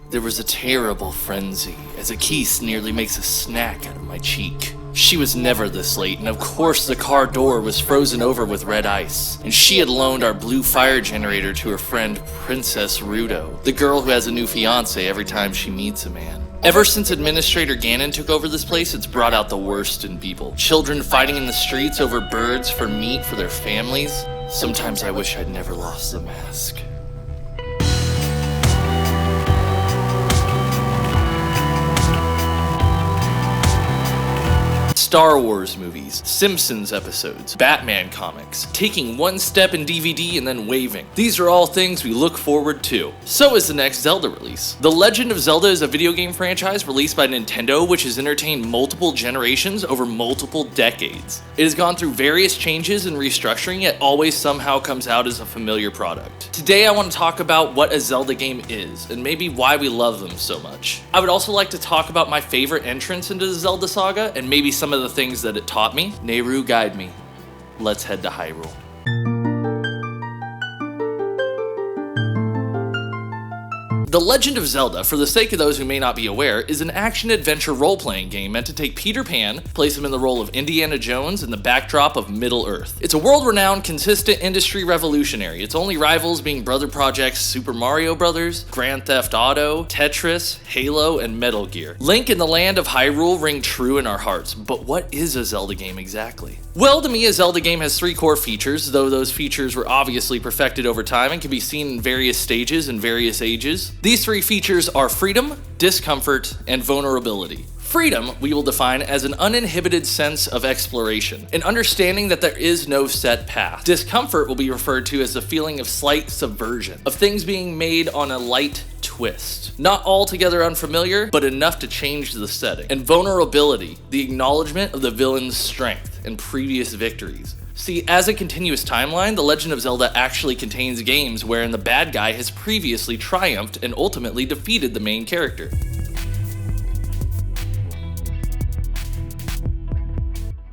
There was a terrible frenzy as a keese nearly makes a snack out of my cheek. She was never this late, and of course the car door was frozen over with red ice. And she had loaned our blue fire generator to her friend Princess Rudo, the girl who has a new fiance every time she meets a man. Ever since Administrator Ganon took over this place, it's brought out the worst in people. Children fighting in the streets over birds for meat for their families. Sometimes I wish I'd never lost the mask. Star Wars movies, Simpsons episodes, Batman comics, taking one step in DVD and then waving. These are all things we look forward to. So is the next Zelda release. The Legend of Zelda is a video game franchise released by Nintendo which has entertained multiple generations over multiple decades. It has gone through various changes and restructuring, yet always somehow comes out as a familiar product. Today I want to talk about what a Zelda game is, and maybe why we love them so much. I would also like to talk about my favorite entrance into the Zelda saga, and maybe some of the things that it taught me. Nehru, guide me. Let's head to Hyrule. The Legend of Zelda, for the sake of those who may not be aware, is an action-adventure role-playing game meant to take Peter Pan, place him in the role of Indiana Jones in the backdrop of Middle-earth. It's a world-renowned, consistent industry revolutionary, its only rivals being brother projects Super Mario Bros., Grand Theft Auto, Tetris, Halo, and Metal Gear. Link and the land of Hyrule ring true in our hearts, but what is a Zelda game exactly? Well, to me, a Zelda game has three core features, though those features were obviously perfected over time and can be seen in various stages and various ages. These three features are freedom, discomfort, and vulnerability. Freedom we will define as an uninhibited sense of exploration, an understanding that there is no set path. Discomfort will be referred to as a feeling of slight subversion, of things being made on a light twist. Not altogether unfamiliar, but enough to change the setting. And vulnerability, the acknowledgement of the villain's strength and previous victories. See, as a continuous timeline, The Legend of Zelda actually contains games wherein the bad guy has previously triumphed and ultimately defeated the main character.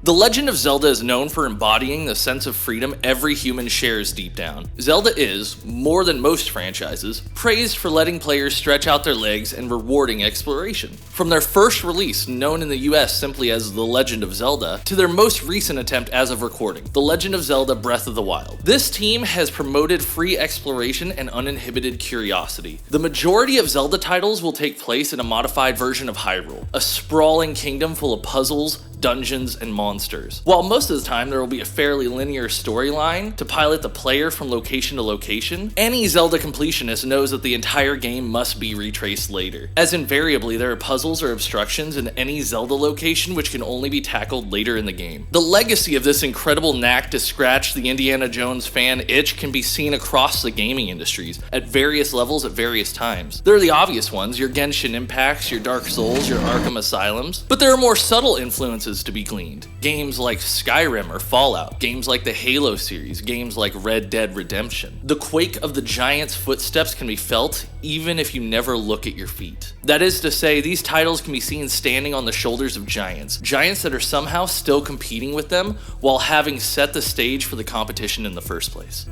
The Legend of Zelda is known for embodying the sense of freedom every human shares deep down. Zelda is, more than most franchises, praised for letting players stretch out their legs and rewarding exploration. From their first release, known in the US simply as The Legend of Zelda, to their most recent attempt as of recording, The Legend of Zelda Breath of the Wild. This team has promoted free exploration and uninhibited curiosity. The majority of Zelda titles will take place in a modified version of Hyrule, a sprawling kingdom full of puzzles, dungeons, and monsters. While most of the time there will be a fairly linear storyline to pilot the player from location to location, any Zelda completionist knows that the entire game must be retraced later, as invariably there are puzzles or obstructions in any Zelda location which can only be tackled later in the game. The legacy of this incredible knack to scratch the Indiana Jones fan itch can be seen across the gaming industries, at various levels at various times. There are the obvious ones, your Genshin Impacts, your Dark Souls, your Arkham Asylums, but there are more subtle influences to be gleaned. Games like Skyrim or Fallout, games like the Halo series, games like Red Dead Redemption. The quake of the giant's footsteps can be felt even if you never look at your feet. That is to say, these titles can be seen standing on the shoulders of giants that are somehow still competing with them while having set the stage for the competition in the first place.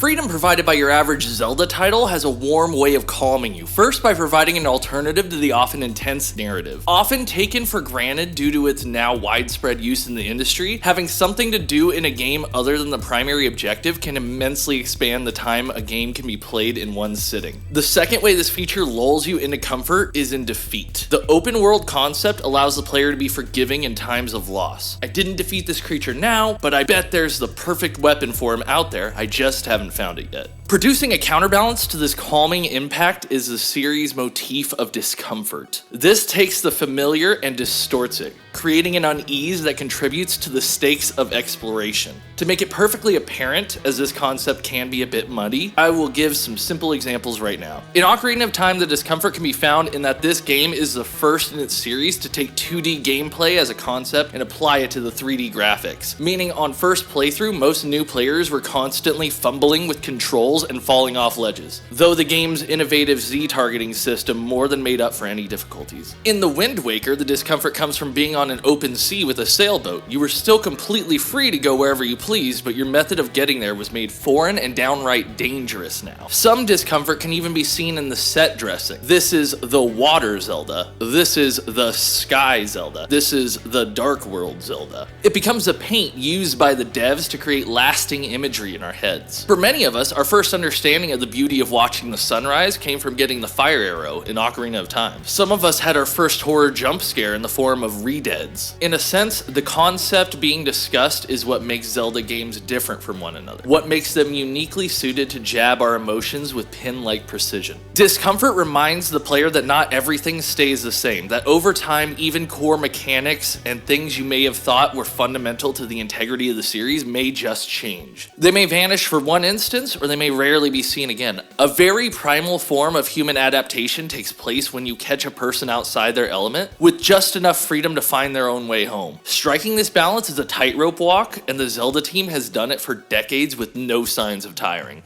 Freedom provided by your average Zelda title has a warm way of calming you, first by providing an alternative to the often intense narrative. Often taken for granted due to its now widespread use in the industry, having something to do in a game other than the primary objective can immensely expand the time a game can be played in one sitting. The second way this feature lulls you into comfort is in defeat. The open world concept allows the player to be forgiving in times of loss. I didn't defeat this creature now, but I bet there's the perfect weapon for him out there, I just haven't found it yet. Producing a counterbalance to this calming impact is the series' motif of discomfort. This takes the familiar and distorts it, creating an unease that contributes to the stakes of exploration. To make it perfectly apparent, as this concept can be a bit muddy, I will give some simple examples right now. In Ocarina of Time, the discomfort can be found in that this game is the first in its series to take 2D gameplay as a concept and apply it to the 3D graphics, meaning on first playthrough, most new players were constantly fumbling with controls obstacles and falling off ledges, though the game's innovative Z-targeting system more than made up for any difficulties. In the Windwaker, the discomfort comes from being on an open sea with a sailboat. You were still completely free to go wherever you pleased, but your method of getting there was made foreign and downright dangerous now. Some discomfort can even be seen in the set dressing. This is the Water Zelda. This is the Sky Zelda. This is the Dark World Zelda. It becomes the paint used by the devs to create lasting imagery in our heads. For many of us, our first understanding of the beauty of watching the sunrise came from getting the fire arrow in Ocarina of Time. Some of us had our first horror jump scare in the form of Re-Deads. In a sense, the concept being discussed is what makes Zelda games different from one another, what makes them uniquely suited to jab our emotions with pin-like precision. Discomfort reminds the player that not everything stays the same, that over time, even core mechanics and things you may have thought were fundamental to the integrity of the series may just change. They may vanish for one instance, or they may rarely be seen again. A very primal form of human adaptation takes place when you catch a person outside their element, with just enough freedom to find their own way home. Striking this balance is a tightrope walk, and the Zelda team has done it for decades with no signs of tiring.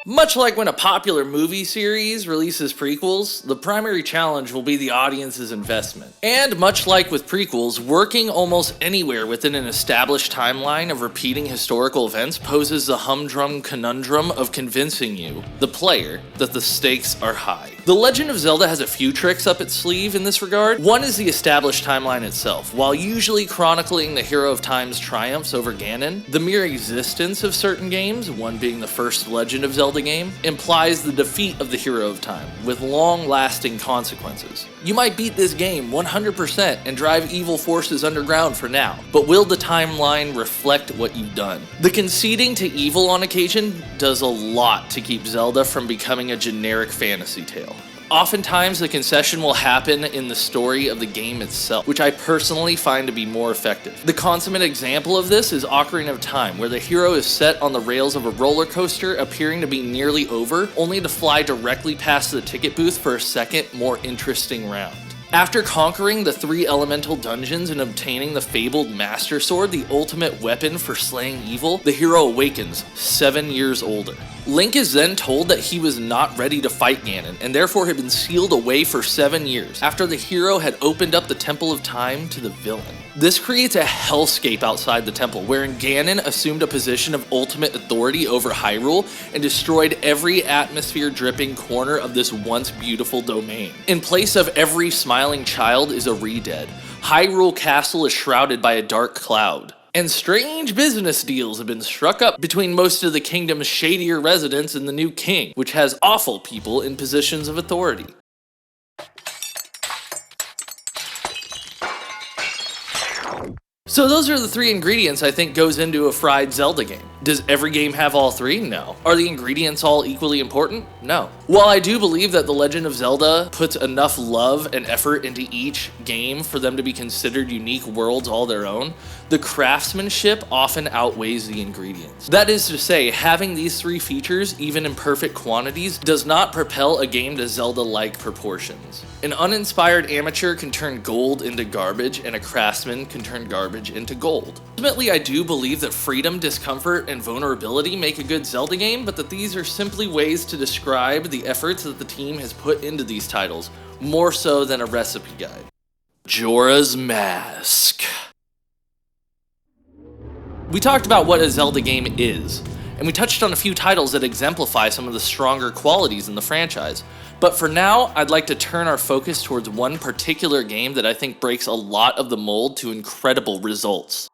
Much like when a popular movie series releases prequels, the primary challenge will be the audience's investment. And much like with prequels, working almost anywhere within an established timeline of repeating historical events poses the humdrum conundrum of convincing you, the player, that the stakes are high. The Legend of Zelda has a few tricks up its sleeve in this regard. One is the established timeline itself. While usually chronicling the Hero of Time's triumphs over Ganon, the mere existence of certain games, one being the first Legend of Zelda game, implies the defeat of the Hero of Time, with long-lasting consequences. You might beat this game 100% and drive evil forces underground for now, but will the timeline reflect what you've done? The conceding to evil on occasion does a lot to keep Zelda from becoming a generic fantasy tale. Oftentimes, the concession will happen in the story of the game itself, which I personally find to be more effective. The consummate example of this is Ocarina of Time, where the hero is set on the rails of a roller coaster appearing to be nearly over, only to fly directly past the ticket booth for a second, more interesting round. After conquering the 3 elemental dungeons and obtaining the fabled Master Sword, the ultimate weapon for slaying evil, the hero awakens, 7 years older. Link is then told that he was not ready to fight Ganon, and therefore had been sealed away for 7 years, after the hero had opened up the Temple of Time to the villain. This creates a hellscape outside the temple, wherein Ganon assumed a position of ultimate authority over Hyrule and destroyed every atmosphere-dripping corner of this once beautiful domain. In place of every smiling child is a Re-Dead. Hyrule Castle is shrouded by a dark cloud. And strange business deals have been struck up between most of the kingdom's shadier residents and the new king, which has awful people in positions of authority. So those are the 3 ingredients I think goes into a fried Zelda game. Does every game have all 3? No. Are the ingredients all equally important? No. While I do believe that The Legend of Zelda puts enough love and effort into each game for them to be considered unique worlds all their own, the craftsmanship often outweighs the ingredients. That is to say, having these 3 features, even in perfect quantities, does not propel a game to Zelda-like proportions. An uninspired amateur can turn gold into garbage, and a craftsman can turn garbage into gold. Ultimately, I do believe that freedom, discomfort, and vulnerability make a good Zelda game, but that these are simply ways to describe the efforts that the team has put into these titles, more so than a recipe guide. Majora's Mask. We talked about what a Zelda game is, and we touched on a few titles that exemplify some of the stronger qualities in the franchise. But for now, I'd like to turn our focus towards one particular game that I think breaks a lot of the mold to incredible results.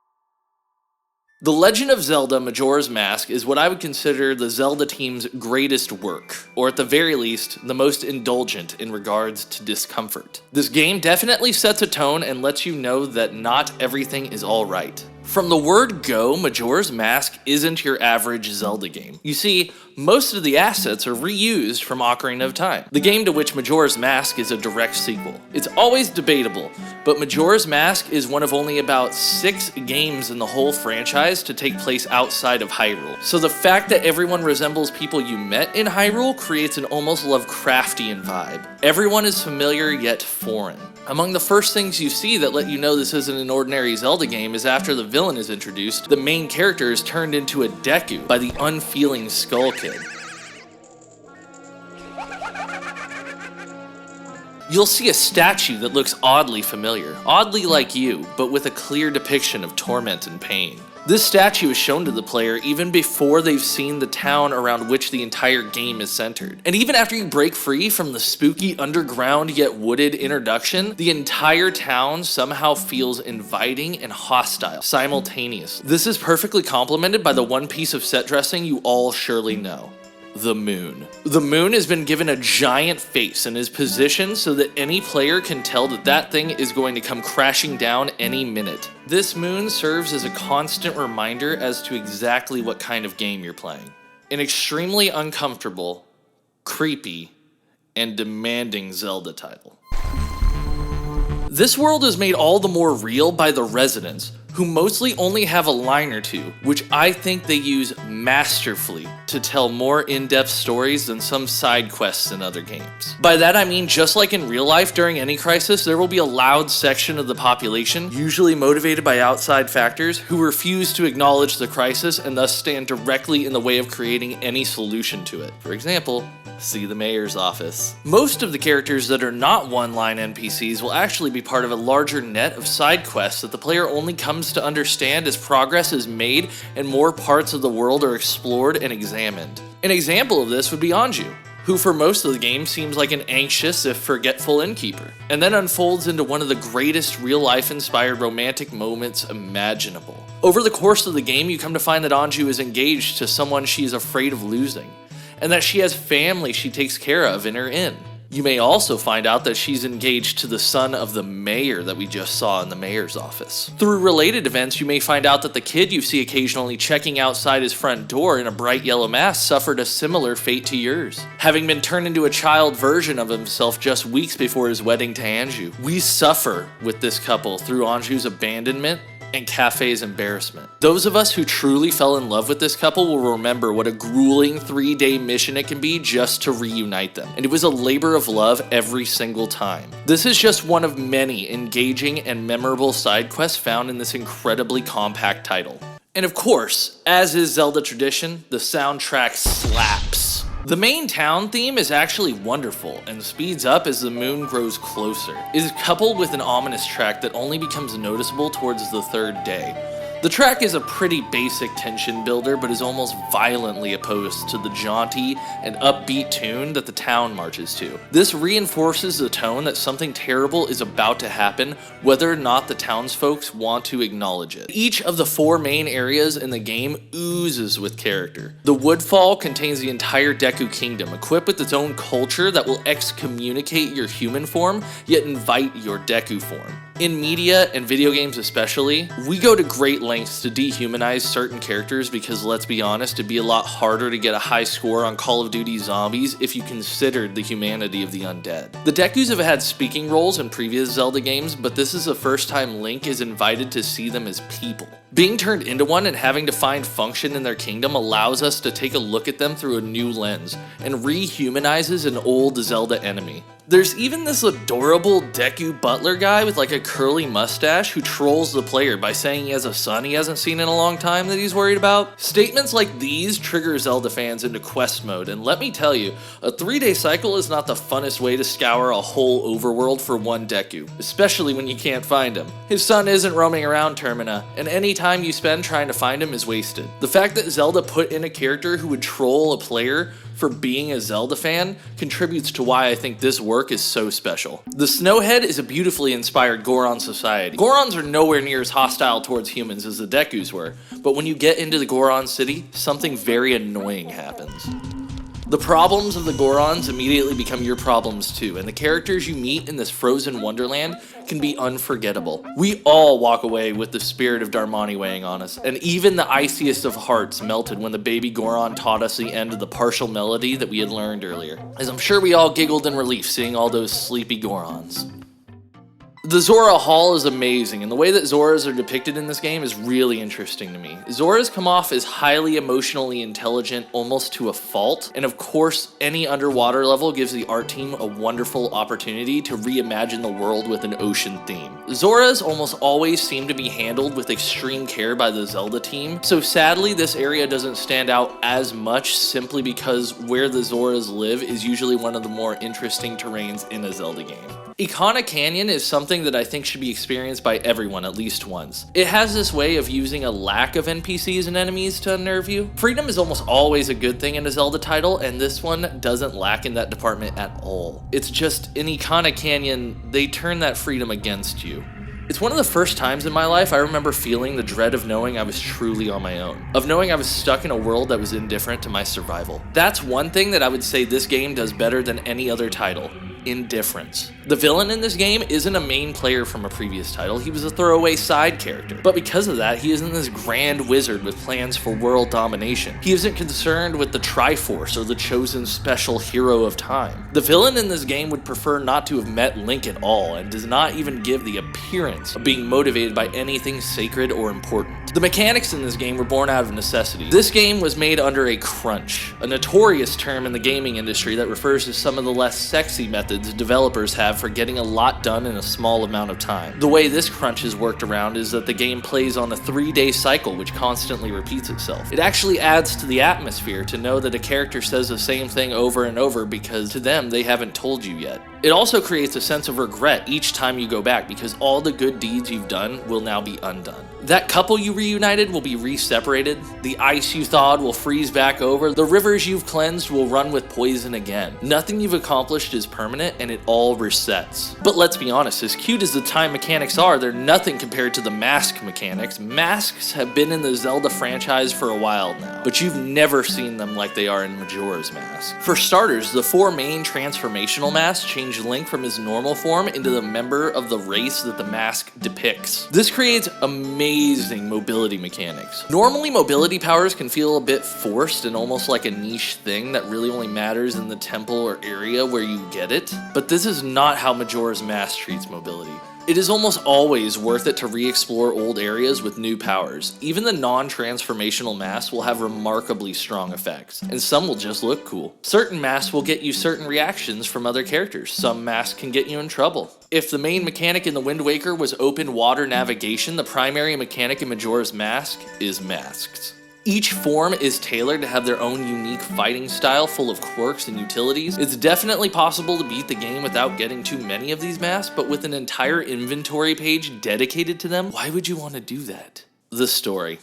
The Legend of Zelda Majora's Mask is what I would consider the Zelda team's greatest work, or at the very least, the most indulgent in regards to discomfort. This game definitely sets a tone and lets you know that not everything is alright. From the word go, Majora's Mask isn't your average Zelda game. You see, most of the assets are reused from Ocarina of Time, the game to which Majora's Mask is a direct sequel. It's always debatable, but Majora's Mask is one of only about 6 games in the whole franchise to take place outside of Hyrule. So the fact that everyone resembles people you met in Hyrule creates an almost Lovecraftian vibe. Everyone is familiar yet foreign. Among the first things you see that let you know this isn't an ordinary Zelda game is after the villain is introduced, the main character is turned into a Deku by the unfeeling Skull Kid. You'll see a statue that looks oddly familiar, oddly like you, but with a clear depiction of torment and pain. This statue is shown to the player even before they've seen the town around which the entire game is centered. And even after you break free from the spooky underground yet wooded introduction, the entire town somehow feels inviting and hostile simultaneously. This is perfectly complemented by the one piece of set dressing you all surely know. The moon. The moon has been given a giant face and is positioned so that any player can tell that that thing is going to come crashing down any minute. This moon serves as a constant reminder as to exactly what kind of game you're playing. An extremely uncomfortable, creepy, and demanding Zelda title. This world is made all the more real by the residents, who mostly only have a line or two, which I think they use masterfully to tell more in-depth stories than some side quests in other games. By that I mean, just like in real life during any crisis, there will be a loud section of the population, usually motivated by outside factors, who refuse to acknowledge the crisis and thus stand directly in the way of creating any solution to it. For example, see the mayor's office. Most of the characters that are not one-line NPCs will actually be part of a larger net of side quests that the player only comes to understand as progress is made and more parts of the world are explored and examined. An example of this would be Anju, who for most of the game seems like an anxious if forgetful innkeeper, and then unfolds into one of the greatest real-life inspired romantic moments imaginable. Over the course of the game, you come to find that Anju is engaged to someone she is afraid of losing, and that she has family she takes care of in her inn. You may also find out that she's engaged to the son of the mayor that we just saw in the mayor's office. Through related events, you may find out that the kid you see occasionally checking outside his front door in a bright yellow mask suffered a similar fate to yours, having been turned into a child version of himself just weeks before his wedding to Anju. We suffer with this couple through Anju's abandonment and Cafe's embarrassment. Those of us who truly fell in love with this couple will remember what a grueling 3-day mission it can be just to reunite them, and it was a labor of love every single time. This is just one of many engaging and memorable side quests found in this incredibly compact title. And of course, as is Zelda tradition, the soundtrack slaps. The main town theme is actually wonderful and speeds up as the moon grows closer. It is coupled with an ominous track that only becomes noticeable towards the third day. The track is a pretty basic tension builder, but is almost violently opposed to the jaunty and upbeat tune that the town marches to. This reinforces the tone that something terrible is about to happen, whether or not the townsfolk want to acknowledge it. Each of the 4 main areas in the game oozes with character. The Woodfall contains the entire Deku Kingdom, equipped with its own culture that will excommunicate your human form, yet invite your Deku form. In media and video games especially, we go to great lengths to dehumanize certain characters because, let's be honest, it'd be a lot harder to get a high score on Call of Duty Zombies if you considered the humanity of the undead. The Dekus have had speaking roles in previous Zelda games, but this is the first time Link is invited to see them as people. Being turned into one and having to find function in their kingdom allows us to take a look at them through a new lens and rehumanizes an old Zelda enemy. There's even this adorable Deku butler guy with like a curly mustache who trolls the player by saying he has a son he hasn't seen in a long time that he's worried about. Statements like these trigger Zelda fans into quest mode, and let me tell you, a 3-day cycle is not the funnest way to scour a whole overworld for one Deku, especially when you can't find him. His son isn't roaming around Termina, and any time you spend trying to find him is wasted. The fact that Zelda put in a character who would troll a player for being a Zelda fan contributes to why I think this work is so special. The Snowhead is a beautifully inspired Goron society. Gorons are nowhere near as hostile towards humans as the Dekus were, but when you get into the Goron city, something very annoying happens. The problems of the Gorons immediately become your problems too, and the characters you meet in this frozen wonderland can be unforgettable. We all walk away with the spirit of Darmani weighing on us, and even the iciest of hearts melted when the baby Goron taught us the end of the partial melody that we had learned earlier, as I'm sure we all giggled in relief seeing all those sleepy Gorons. The Zora Hall is amazing, and the way that Zoras are depicted in this game is really interesting to me. Zoras come off as highly emotionally intelligent, almost to a fault, and of course, any underwater level gives the art team a wonderful opportunity to reimagine the world with an ocean theme. Zoras almost always seem to be handled with extreme care by the Zelda team, so sadly this area doesn't stand out as much simply because where the Zoras live is usually one of the more interesting terrains in a Zelda game. Ikana Canyon is something that I think should be experienced by everyone at least once. It has this way of using a lack of NPCs and enemies to unnerve you. Freedom is almost always a good thing in a Zelda title, and this one doesn't lack in that department at all. It's just, in Ikana Canyon, they turn that freedom against you. It's one of the first times in my life I remember feeling the dread of knowing I was truly on my own, of knowing I was stuck in a world that was indifferent to my survival. That's one thing that I would say this game does better than any other title. Indifference. The villain in this game isn't a main player from a previous title, he was a throwaway side character. But because of that, he isn't this grand wizard with plans for world domination. He isn't concerned with the Triforce or the chosen special hero of time. The villain in this game would prefer not to have met Link at all, and does not even give the appearance of being motivated by anything sacred or important. The mechanics in this game were born out of necessity. This game was made under a crunch, a notorious term in the gaming industry that refers to some of the less sexy methods developers have for getting a lot done in a small amount of time. The way this crunch is worked around is that the game plays on a 3-day cycle which constantly repeats itself. It actually adds to the atmosphere to know that a character says the same thing over and over because to them they haven't told you yet. It also creates a sense of regret each time you go back because all the good deeds you've done will now be undone. That couple you reunited will be re-separated, the ice you thawed will freeze back over, the rivers you've cleansed will run with poison again. Nothing you've accomplished is permanent and it all resets. But let's be honest, as cute as the time mechanics are, they're nothing compared to the mask mechanics. Masks have been in the Zelda franchise for a while now, but you've never seen them like they are in Majora's Mask. For starters, the 4 main transformational masks change Link from his normal form into the member of the race that the mask depicts. This creates amazing mobility mechanics. Normally, mobility powers can feel a bit forced and almost like a niche thing that really only matters in the temple or area where you get it, but this is not how Majora's Mask treats mobility. It is almost always worth it to re-explore old areas with new powers. Even the non-transformational masks will have remarkably strong effects, and some will just look cool. Certain masks will get you certain reactions from other characters. Some masks can get you in trouble. If the main mechanic in the Wind Waker was open water navigation, the primary mechanic in Majora's Mask is masks. Each form is tailored to have their own unique fighting style full of quirks and utilities. It's definitely possible to beat the game without getting too many of these masks, but with an entire inventory page dedicated to them, why would you want to do that? The story.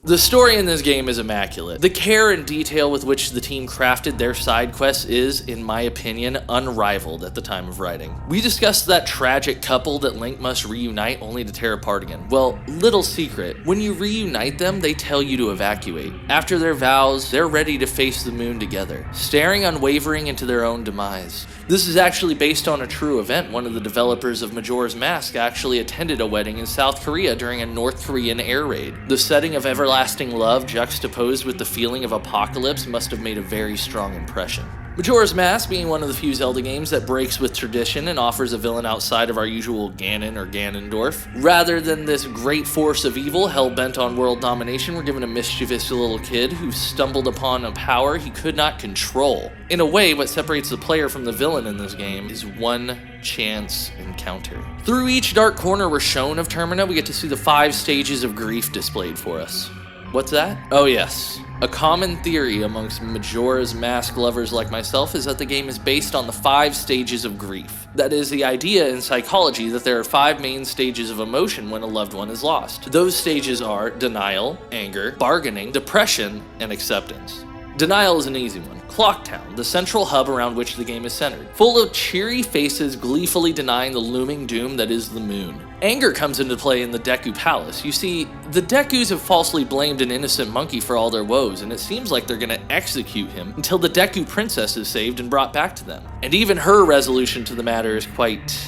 The story in this game is immaculate. The care and detail with which the team crafted their side quests is, in my opinion, unrivaled at the time of writing. We discussed that tragic couple that Link must reunite only to tear apart again. Well, little secret, when you reunite them, they tell you to evacuate. After their vows, they're ready to face the moon together, staring unwavering into their own demise. This is actually based on a true event. One of the developers of Majora's Mask actually attended a wedding in South Korea during a North Korean air raid. The setting of everlasting love juxtaposed with the feeling of apocalypse must have made a very strong impression. Majora's Mask being one of the few Zelda games that breaks with tradition and offers a villain outside of our usual Ganon or Ganondorf. Rather than this great force of evil hell-bent on world domination, we're given a mischievous little kid who stumbled upon a power he could not control. In a way, what separates the player from the villain in this game is one chance encounter. Through each dark corner we're shown of Termina, we get to see the 5 stages of grief displayed for us. What's that? Oh yes. A common theory amongst Majora's Mask lovers like myself is that the game is based on the 5 stages of grief. That is the idea in psychology that there are 5 main stages of emotion when a loved one is lost. Those stages are denial, anger, bargaining, depression, and acceptance. Denial is an easy one. Clocktown, the central hub around which the game is centered, full of cheery faces gleefully denying the looming doom that is the moon. Anger comes into play in the Deku Palace. You see, the Dekus have falsely blamed an innocent monkey for all their woes, and it seems like they're gonna execute him until the Deku princess is saved and brought back to them. And even her resolution to the matter is quite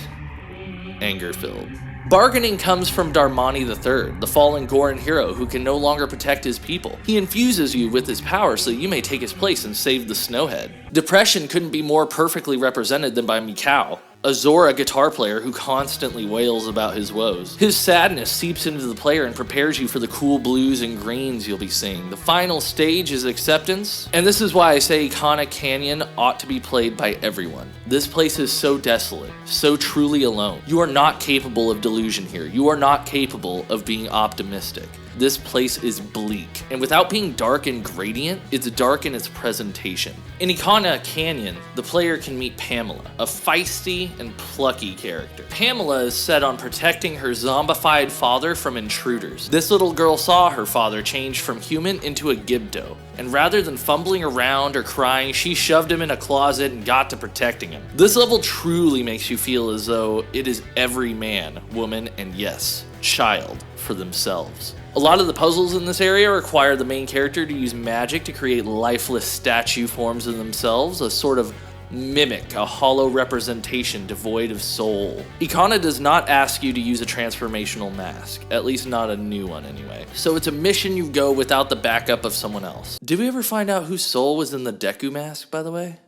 anger-filled. Bargaining comes from Darmani III, the fallen Goron hero who can no longer protect his people. He infuses you with his power so you may take his place and save the Snowhead. Depression couldn't be more perfectly represented than by Mikau. a Zora guitar player who constantly wails about his woes. His sadness seeps into the player and prepares you for the cool blues and greens you'll be seeing. The final stage is acceptance, and this is why I say Ikana Canyon ought to be played by everyone. This place is so desolate, so truly alone. You are not capable of delusion here. You are not capable of being optimistic. This place is bleak, and without being dark and gradient, it's dark in its presentation. In Ikana Canyon, the player can meet Pamela, a feisty and plucky character. Pamela is set on protecting her zombified father from intruders. This little girl saw her father change from human into a Gibdo, and rather than fumbling around or crying, she shoved him in a closet and got to protecting him. This level truly makes you feel as though it is every man, woman, and yes, child for themselves. A lot of the puzzles in this area require the main character to use magic to create lifeless statue forms of themselves, a sort of mimic, a hollow representation devoid of soul. Ikana does not ask you to use a transformational mask, at least not a new one anyway. So it's a mission you go without the backup of someone else. Did we ever find out whose soul was in the Deku mask, by the way?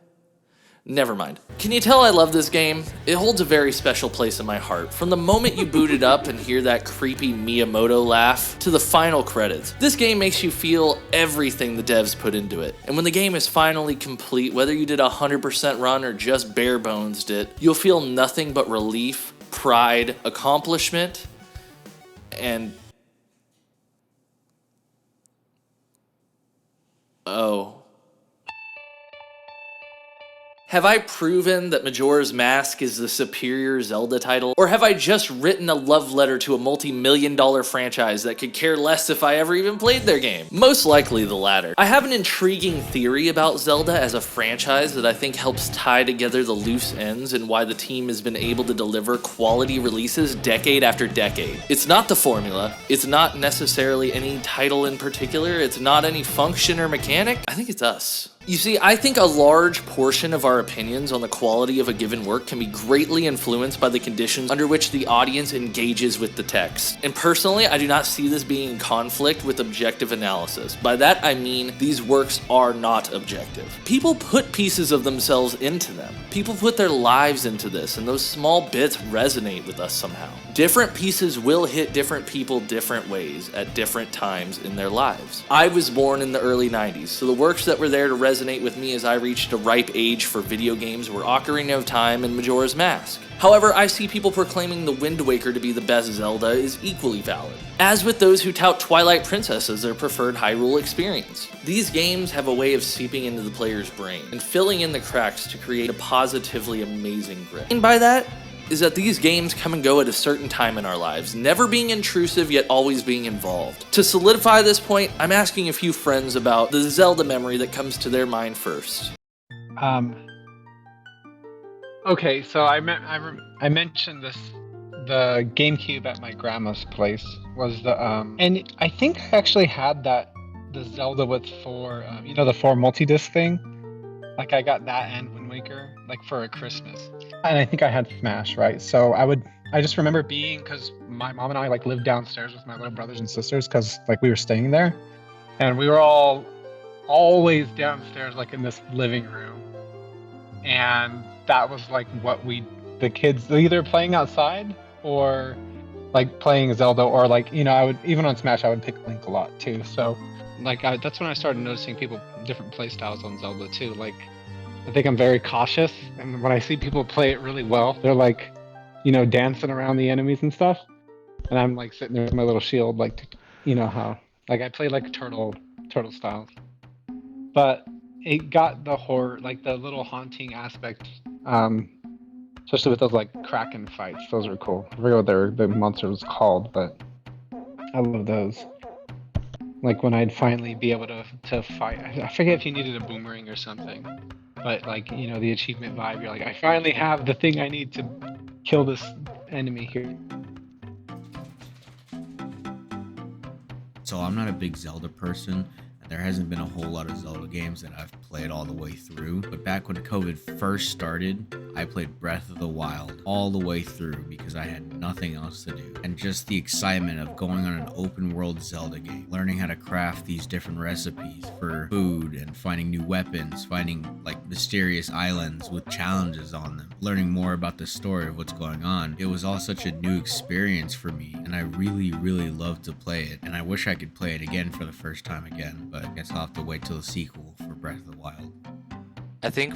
Never mind. Can you tell I love this game? It holds a very special place in my heart. From the moment you boot it up and hear that creepy Miyamoto laugh, to the final credits. This game makes you feel everything the devs put into it. And when the game is finally complete, whether you did a 100% run or just bare bonesed it, you'll feel nothing but relief, pride, accomplishment, and... oh. Have I proven that Majora's Mask is the superior Zelda title? Or have I just written a love letter to a multi-million-dollar franchise that could care less if I ever even played their game? Most likely the latter. I have an intriguing theory about Zelda as a franchise that I think helps tie together the loose ends and why the team has been able to deliver quality releases decade after decade. It's not the formula, it's not necessarily any title in particular, it's not any function or mechanic. I think it's us. You see, I think a large portion of our opinions on the quality of a given work can be greatly influenced by the conditions under which the audience engages with the text. And personally, I do not see this being in conflict with objective analysis. By that, I mean these works are not objective. People put pieces of themselves into them. People put their lives into this, and those small bits resonate with us somehow. Different pieces will hit different people different ways at different times in their lives. I was born in the early 90s, so the works that were there to resonate with me as I reached a ripe age for video games were Ocarina of Time and Majora's Mask. However, I see people proclaiming the Windwaker to be the best Zelda is equally valid. As with those who tout Twilight Princess as their preferred Hyrule experience. These games have a way of seeping into the player's brain and filling in the cracks to create a positively amazing grip. And by that, is that these games come and go at a certain time in our lives, never being intrusive yet always being involved. To solidify this point, I'm asking a few friends about the Zelda memory that comes to their mind first. Okay, so I mentioned this, the GameCube at my grandma's place was the and I think I actually had the Zelda with four the 4 multi-disc thing. Like I got that and Wind Waker like for a Christmas. And I think I had Smash, right? So I just remember because my mom and I like lived downstairs with my little brothers and sisters because like we were staying there, and we were all always downstairs like in this living room, and that was like what the kids either playing outside or like playing Zelda, or like I would even on Smash I would pick Link a lot too. So like that's when I started noticing different play styles on Zelda too. Like I think I'm very cautious, and when I see people play it really well, they're like, dancing around the enemies and stuff, and I'm like sitting there with my little shield, like, how, like I play like turtle styles, but it got the horror, like the little haunting aspect, especially with those like Kraken fights. Those were cool. I forget what the monster was called, but I love those. Like when I'd finally be able to fight. I forget if you needed a boomerang or something. But like, the achievement vibe, you're like, I finally have the thing I need to kill this enemy here. So I'm not a big Zelda person. There hasn't been a whole lot of Zelda games that I've play it all the way through. But back when COVID first started, I played Breath of the Wild all the way through because I had nothing else to do. And just the excitement of going on an open world Zelda game, learning how to craft these different recipes for food and finding new weapons, finding like mysterious islands with challenges on them, learning more about the story of what's going on. It was all such a new experience for me, and I really, really loved to play it. And I wish I could play it again for the first time again, but I guess I'll have to wait till the sequel for Breath of the Wild. I think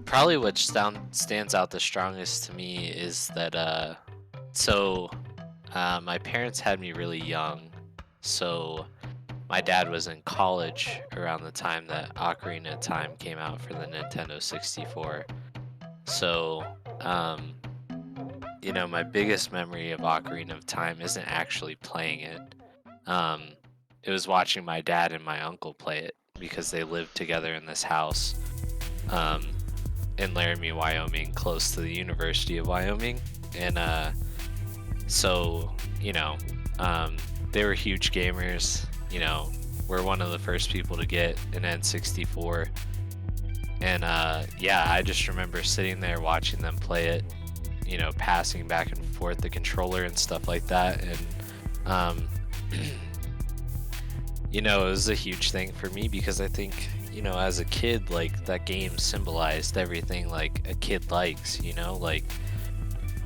probably what stands out the strongest to me is that my parents had me really young, so my dad was in college around the time that Ocarina of Time came out for the Nintendo 64. So my biggest memory of Ocarina of Time isn't actually playing it. It was watching my dad and my uncle play it because they lived together in this house in Laramie, Wyoming, close to the University of Wyoming. And they were huge gamers. We're one of the first people to get an N64. And I just remember sitting there watching them play it, passing back and forth the controller and stuff like that. And it was a huge thing for me because I think, as a kid, like, that game symbolized everything like a kid likes, like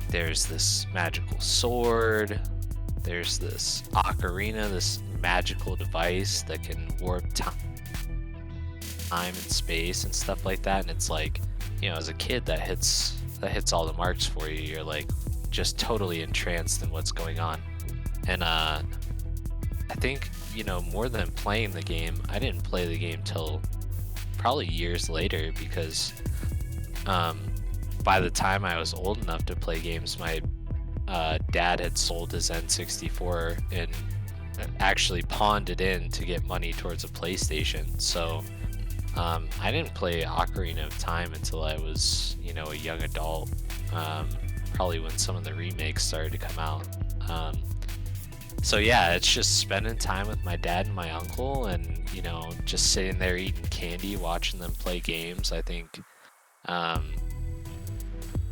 there's this magical sword, there's this ocarina, this magical device that can warp time and space and stuff like that. And it's like, as a kid, that hits all the marks for you. You're like just totally entranced in what's going on. And I think, more than playing the game, I didn't play the game till probably years later because by the time I was old enough to play games, my dad had sold his N64 and actually pawned it in to get money towards a PlayStation. So I didn't play Ocarina of Time until I was, a young adult, probably when some of the remakes started to come out. So yeah, it's just spending time with my dad and my uncle and, just sitting there eating candy, watching them play games. I think, I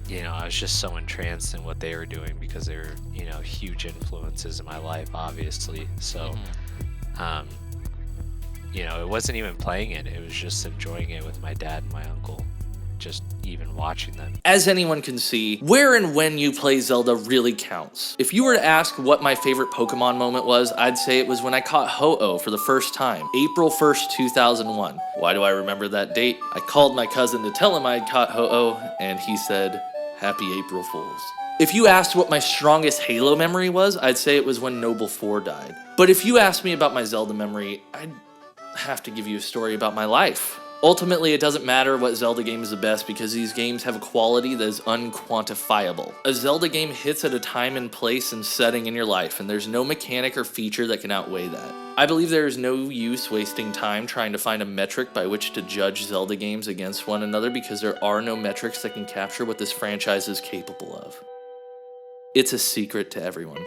was just so entranced in what they were doing because they were, huge influences in my life, obviously. So, it wasn't even playing it. It was just enjoying it with my dad and my uncle. Just even watching them. As anyone can see, where and when you play Zelda really counts. If you were to ask what my favorite Pokemon moment was, I'd say it was when I caught Ho-Oh for the first time, April 1st, 2001. Why do I remember that date? I called my cousin to tell him I'd caught Ho-Oh, and he said, "Happy April Fools." If you asked what my strongest Halo memory was, I'd say it was when Noble 4 died. But if you asked me about my Zelda memory, I'd have to give you a story about my life. Ultimately, it doesn't matter what Zelda game is the best because these games have a quality that is unquantifiable. A Zelda game hits at a time and place and setting in your life, and there's no mechanic or feature that can outweigh that. I believe there is no use wasting time trying to find a metric by which to judge Zelda games against one another because there are no metrics that can capture what this franchise is capable of. It's a secret to everyone.